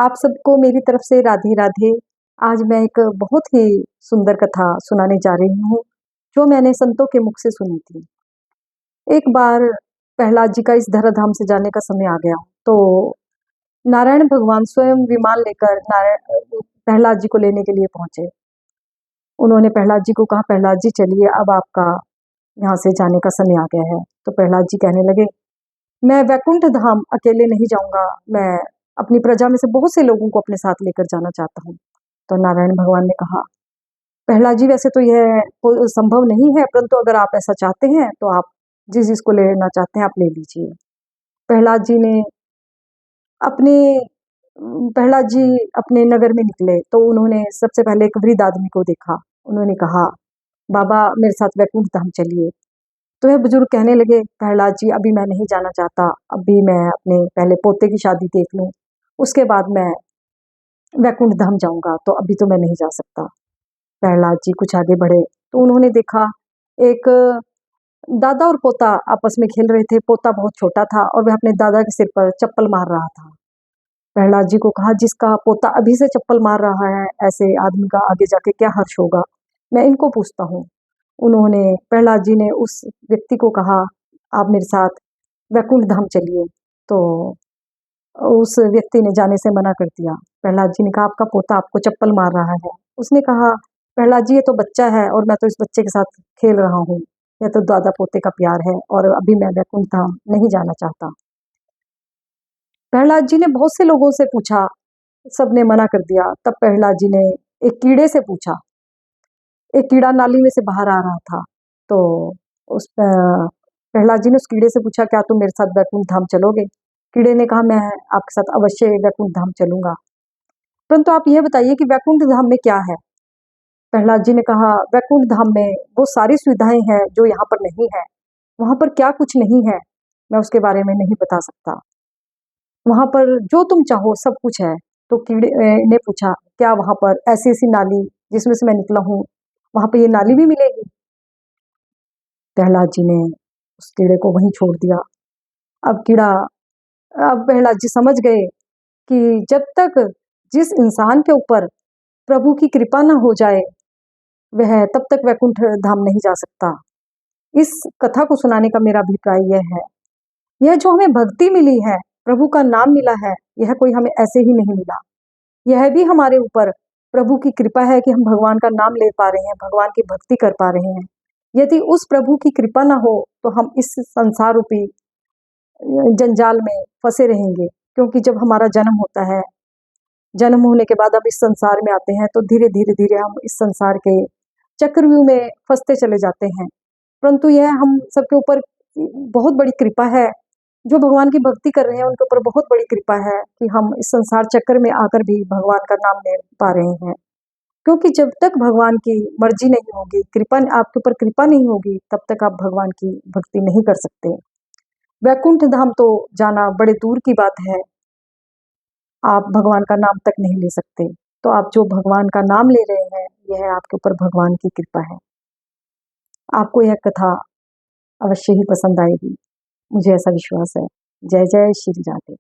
आप सबको मेरी तरफ से राधे राधे। आज मैं एक बहुत ही सुंदर कथा सुनाने जा रही हूँ, जो मैंने संतों के मुख से सुनी थी। एक बार प्रहलाद जी का इस धराधाम से जाने का समय आ गया, तो नारायण भगवान स्वयं विमान लेकर प्रहलाद जी को लेने के लिए पहुंचे। उन्होंने प्रहलाद जी को कहा, प्रहलाद जी चलिए, अब आपका यहाँ से जाने का समय आ गया है। तो प्रहलाद जी कहने लगे, मैं वैकुंठ धाम अकेले नहीं जाऊंगा, मैं अपनी प्रजा में से बहुत से लोगों को अपने साथ लेकर जाना चाहता हूँ। तो नारायण भगवान ने कहा, प्रहलाद जी वैसे तो यह संभव नहीं है, परंतु अगर आप ऐसा चाहते हैं तो आप जिस जिसको लेना चाहते हैं आप ले लीजिए। प्रहलाद जी ने अपने प्रहलाद जी अपने नगर में निकले तो उन्होंने सबसे पहले एक वृद्ध आदमी को देखा। उन्होंने कहा, बाबा मेरे साथ वैकुंठ धाम चलिए। तो वह बुजुर्ग कहने लगे, प्रहलाद जी अभी मैं नहीं जाना चाहता, अभी मैं अपने पहले पोते की शादी देख लूं, उसके बाद मैं वैकुंठ धाम जाऊंगा, तो अभी तो मैं नहीं जा सकता। प्रहलाद जी कुछ आगे बढ़े तो उन्होंने देखा एक दादा और पोता आपस में खेल रहे थे। पोता बहुत छोटा था और वह अपने दादा के सिर पर चप्पल मार रहा था। प्रहलाद जी को कहा, जिसका पोता अभी से चप्पल मार रहा है, ऐसे आदमी का आगे जाके क्या हर्ष होगा, मैं इनको पूछता हूँ। उन्होंने प्रहलाद जी ने उस व्यक्ति को कहा, आप मेरे साथ वैकुंठ धाम चलिए। तो उस व्यक्ति ने जाने से मना कर दिया। प्रहलाद जी ने कहा, आपका पोता आपको चप्पल मार रहा है। उसने कहा, प्रहलाद जी ये तो बच्चा है और मैं तो इस बच्चे के साथ खेल रहा हूँ, यह तो दादा पोते का प्यार है और अभी मैं वैकुंठ धाम नहीं जाना चाहता। प्रहलाद जी ने बहुत से लोगों से पूछा, सबने मना कर दिया। तब प्रहलाद जी ने एक कीड़े से पूछा। एक कीड़ा नाली में से बाहर आ रहा था, तो उस प्रहलाद जी ने उस कीड़े से पूछा, क्या तुम मेरे साथ वैकुंठ धाम चलोगे? कीड़े ने कहा, मैं आपके साथ अवश्य वैकुंठ धाम चलूंगा, परंतु आप यह बताइए कि वैकुंठ धाम में क्या है? प्रहलाद जी ने कहा, वैकुंठ धाम में वो सारी सुविधाएं हैं जो यहाँ पर नहीं है। वहां पर क्या कुछ नहीं है, मैं उसके बारे में नहीं बता सकता। वहां पर जो तुम चाहो सब कुछ है। तो कीड़े ने पूछा, क्या वहां पर ऐसी ऐसी नाली जिसमें से मैं निकला हूँ, वहां पर ये नाली भी मिलेगी? प्रहलाद जी ने उस कीड़े को वहीं छोड़ दिया। अब कीड़ा अब प्रहलाद जी समझ गए कि जब तक जिस इंसान के ऊपर प्रभु की कृपा न हो जाए, वह तब तक वैकुंठ धाम नहीं जा सकता। इस कथा को सुनाने का मेरा अभिप्राय यह है, यह जो हमें भक्ति मिली है, प्रभु का नाम मिला है, यह कोई हमें ऐसे ही नहीं मिला। यह भी हमारे ऊपर प्रभु की कृपा है कि हम भगवान का नाम ले पा रहे हैं, भगवान की भक्ति कर पा रहे हैं। यदि उस प्रभु की कृपा ना हो तो हम इस संसार रूपी जंजाल में फंसे रहेंगे। क्योंकि जब हमारा जन्म होता है, जन्म होने के बाद अब इस संसार में आते हैं, तो धीरे धीरे धीरे हम इस संसार के चक्रव्यूह में फंसते चले जाते हैं। परंतु यह हम सबके ऊपर बहुत बड़ी कृपा है। जो भगवान की भक्ति कर रहे हैं उनके ऊपर बहुत बड़ी कृपा है कि हम इस संसार चक्र में आकर भी भगवान का नाम ले पा रहे हैं। क्योंकि जब तक भगवान की मर्जी नहीं होगी, कृपा आपके ऊपर कृपा नहीं होगी, तब तक आप भगवान की भक्ति नहीं कर सकते। वैकुंठ धाम तो जाना बड़े दूर की बात है, आप भगवान का नाम तक नहीं ले सकते। तो आप जो भगवान का नाम ले रहे हैं, यह आपके ऊपर भगवान की कृपा है। आपको यह कथा अवश्य ही पसंद आएगी, मुझे ऐसा विश्वास है। जय जय श्री राधे।